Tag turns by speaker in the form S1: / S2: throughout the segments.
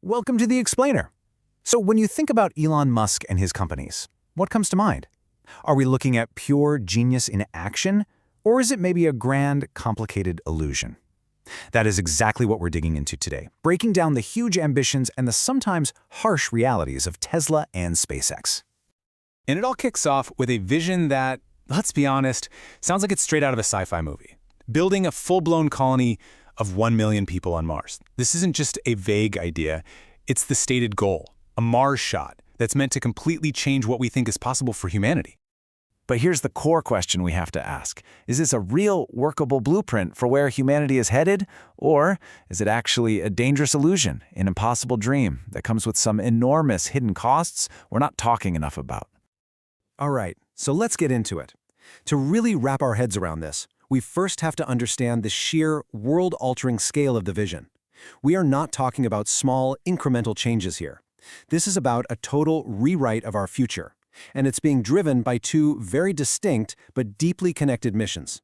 S1: Welcome to The Explainer. So when you think about Elon Musk and his companies, what comes to mind? Are we looking at pure genius in action, or is it maybe a grand, complicated illusion? That is exactly what we're digging into today, breaking down the huge ambitions and the sometimes harsh realities of Tesla and SpaceX.
S2: And it all kicks off with a vision that, let's be honest, sounds like it's straight out of a sci-fi movie. Building a full-blown colony of 1 million people on Mars. This isn't just a vague idea, it's the stated goal, a Mars shot that's meant to completely change what we think is possible for humanity.
S1: But here's the core question we have to ask. Is this a real, workable blueprint for where humanity is headed? Or is it actually a dangerous illusion, an impossible dream that comes with some enormous hidden costs we're not talking enough about? All right, so let's get into it. To really wrap our heads around this, we first have to understand the sheer, world-altering scale of the vision. We are not talking about small, incremental changes here. This is about a total rewrite of our future, and it's being driven by two very distinct but deeply connected missions.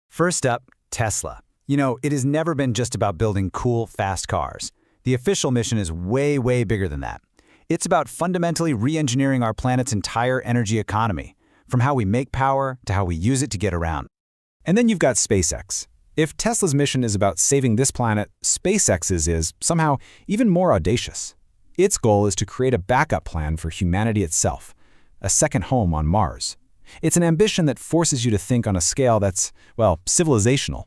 S3: First up, Tesla. It has never been just about building cool, fast cars. The official mission is way, way bigger than that. It's about fundamentally re-engineering our planet's entire energy economy, from how we make power to how we use it to get around.
S2: And then you've got SpaceX. If Tesla's mission is about saving this planet, SpaceX's is, somehow, even more audacious. Its goal is to create a backup plan for humanity itself, a second home on Mars. It's an ambition that forces you to think on a scale that's, well, civilizational.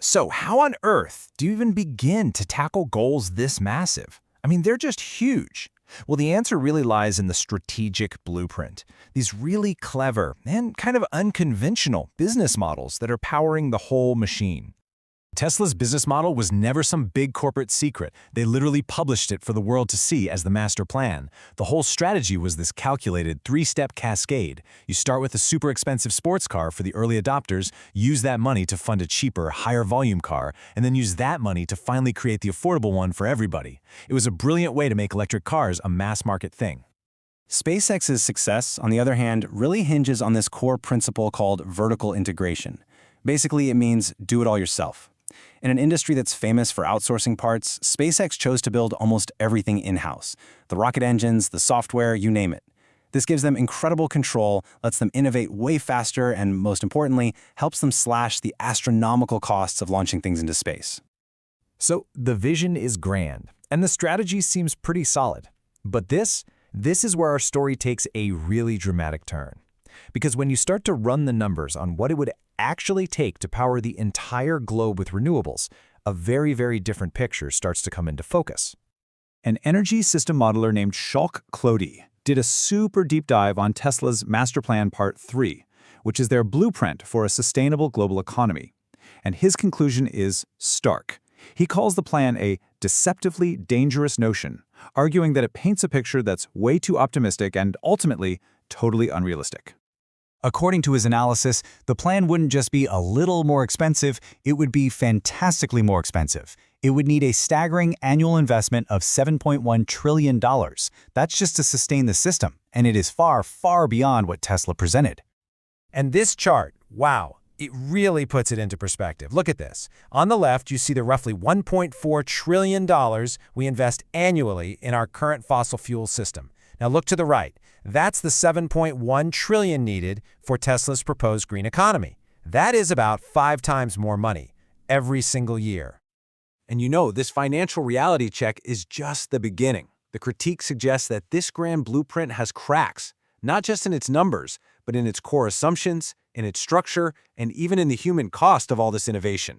S1: So how on earth do you even begin to tackle goals this massive? I mean, they're just huge. Well, the answer really lies in the strategic blueprint, these really clever and kind of unconventional business models that are powering the whole machine. Tesla's business model was never some big corporate secret. They literally published it for the world to see as the master plan. The whole strategy was this calculated three-step cascade. You start with a super expensive sports car for the early adopters, use that money to fund a cheaper, higher volume car, and then use that money to finally create the affordable one for everybody. It was a brilliant way to make electric cars a mass market thing.
S4: SpaceX's success, on the other hand, really hinges on this core principle called vertical integration. Basically, it means do it all yourself. In an industry that's famous for outsourcing parts, SpaceX chose to build almost everything in-house. The rocket engines, the software, you name it. This gives them incredible control, lets them innovate way faster, and most importantly, helps them slash the astronomical costs of launching things into space.
S1: So the vision is grand, and the strategy seems pretty solid. But this is where our story takes a really dramatic turn. Because when you start to run the numbers on what it would actually take to power the entire globe with renewables, a very, very different picture starts to come into focus.
S2: An energy system modeler named Schalk Clody did a super deep dive on Tesla's Master Plan Part 3, which is their blueprint for a sustainable global economy. And his conclusion is stark. He calls the plan a deceptively dangerous notion, arguing that it paints a picture that's way too optimistic and ultimately totally unrealistic.
S3: According to his analysis, the plan wouldn't just be a little more expensive, it would be fantastically more expensive. It would need a staggering annual investment of $7.1 trillion. That's just to sustain the system, and it is far, far beyond what Tesla presented.
S1: And this chart, wow, it really puts it into perspective. Look at this. On the left, you see the roughly $1.4 trillion we invest annually in our current fossil fuel system. Now look to the right. That's the $7.1 trillion needed for Tesla's proposed green economy. That is about 5 times more money every single year. And this financial reality check is just the beginning. The critique suggests that this grand blueprint has cracks, not just in its numbers, but in its core assumptions, in its structure, and even in the human cost of all this innovation.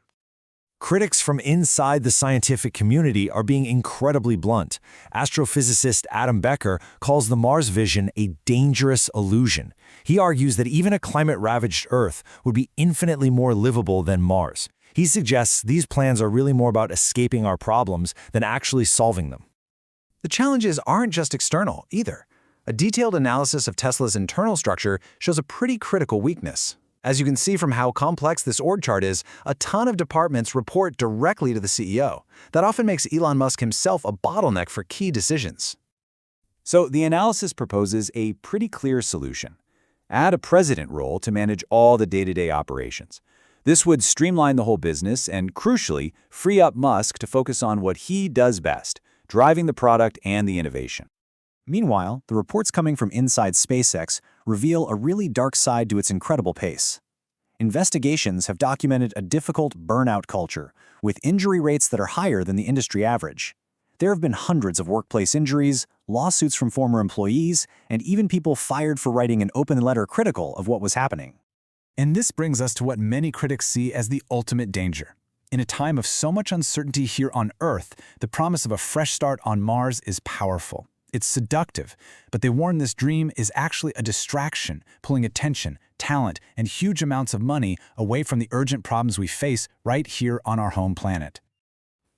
S1: Critics from inside the scientific community are being incredibly blunt. Astrophysicist Adam Becker calls the Mars vision a dangerous illusion. He argues that even a climate-ravaged Earth would be infinitely more livable than Mars. He suggests these plans are really more about escaping our problems than actually solving them. The challenges aren't just external, either. A detailed analysis of Tesla's internal structure shows a pretty critical weakness. As you can see from how complex this org chart is, a ton of departments report directly to the CEO. That often makes Elon Musk himself a bottleneck for key decisions.
S2: So the analysis proposes a pretty clear solution. Add a president role to manage all the day-to-day operations. This would streamline the whole business and, crucially, free up Musk to focus on what he does best, driving the product and the innovation. Meanwhile, the reports coming from inside SpaceX reveal a really dark side to its incredible pace. Investigations have documented a difficult burnout culture, with injury rates that are higher than the industry average. There have been hundreds of workplace injuries, lawsuits from former employees, and even people fired for writing an open letter critical of what was happening.
S3: And this brings us to what many critics see as the ultimate danger. In a time of so much uncertainty here on Earth, the promise of a fresh start on Mars is powerful. It's seductive, but they warn this dream is actually a distraction, pulling attention, talent, and huge amounts of money away from the urgent problems we face right here on our home planet.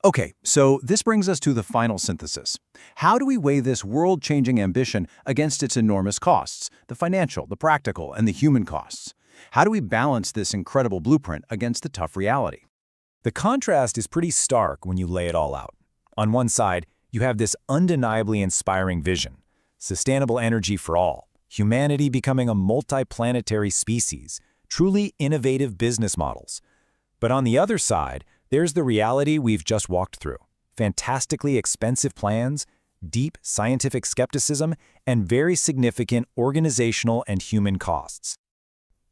S2: Okay, so this brings us to the final synthesis. How do we weigh this world-changing ambition against its enormous costs, the financial, the practical, and the human costs? How do we balance this incredible blueprint against the tough reality?
S1: The contrast is pretty stark when you lay it all out. On one side, you have this undeniably inspiring vision, sustainable energy for all, humanity becoming a multi-planetary species, truly innovative business models. But on the other side, there's the reality we've just walked through. Fantastically expensive plans, deep scientific skepticism, and very significant organizational and human costs.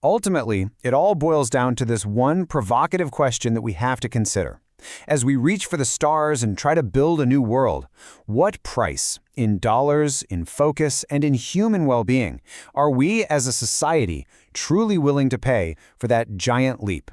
S5: Ultimately, it all boils down to this one provocative question that we have to consider. As we reach for the stars and try to build a new world, what price, in dollars, in focus, and in human well-being, are we as a society truly willing to pay for that giant leap?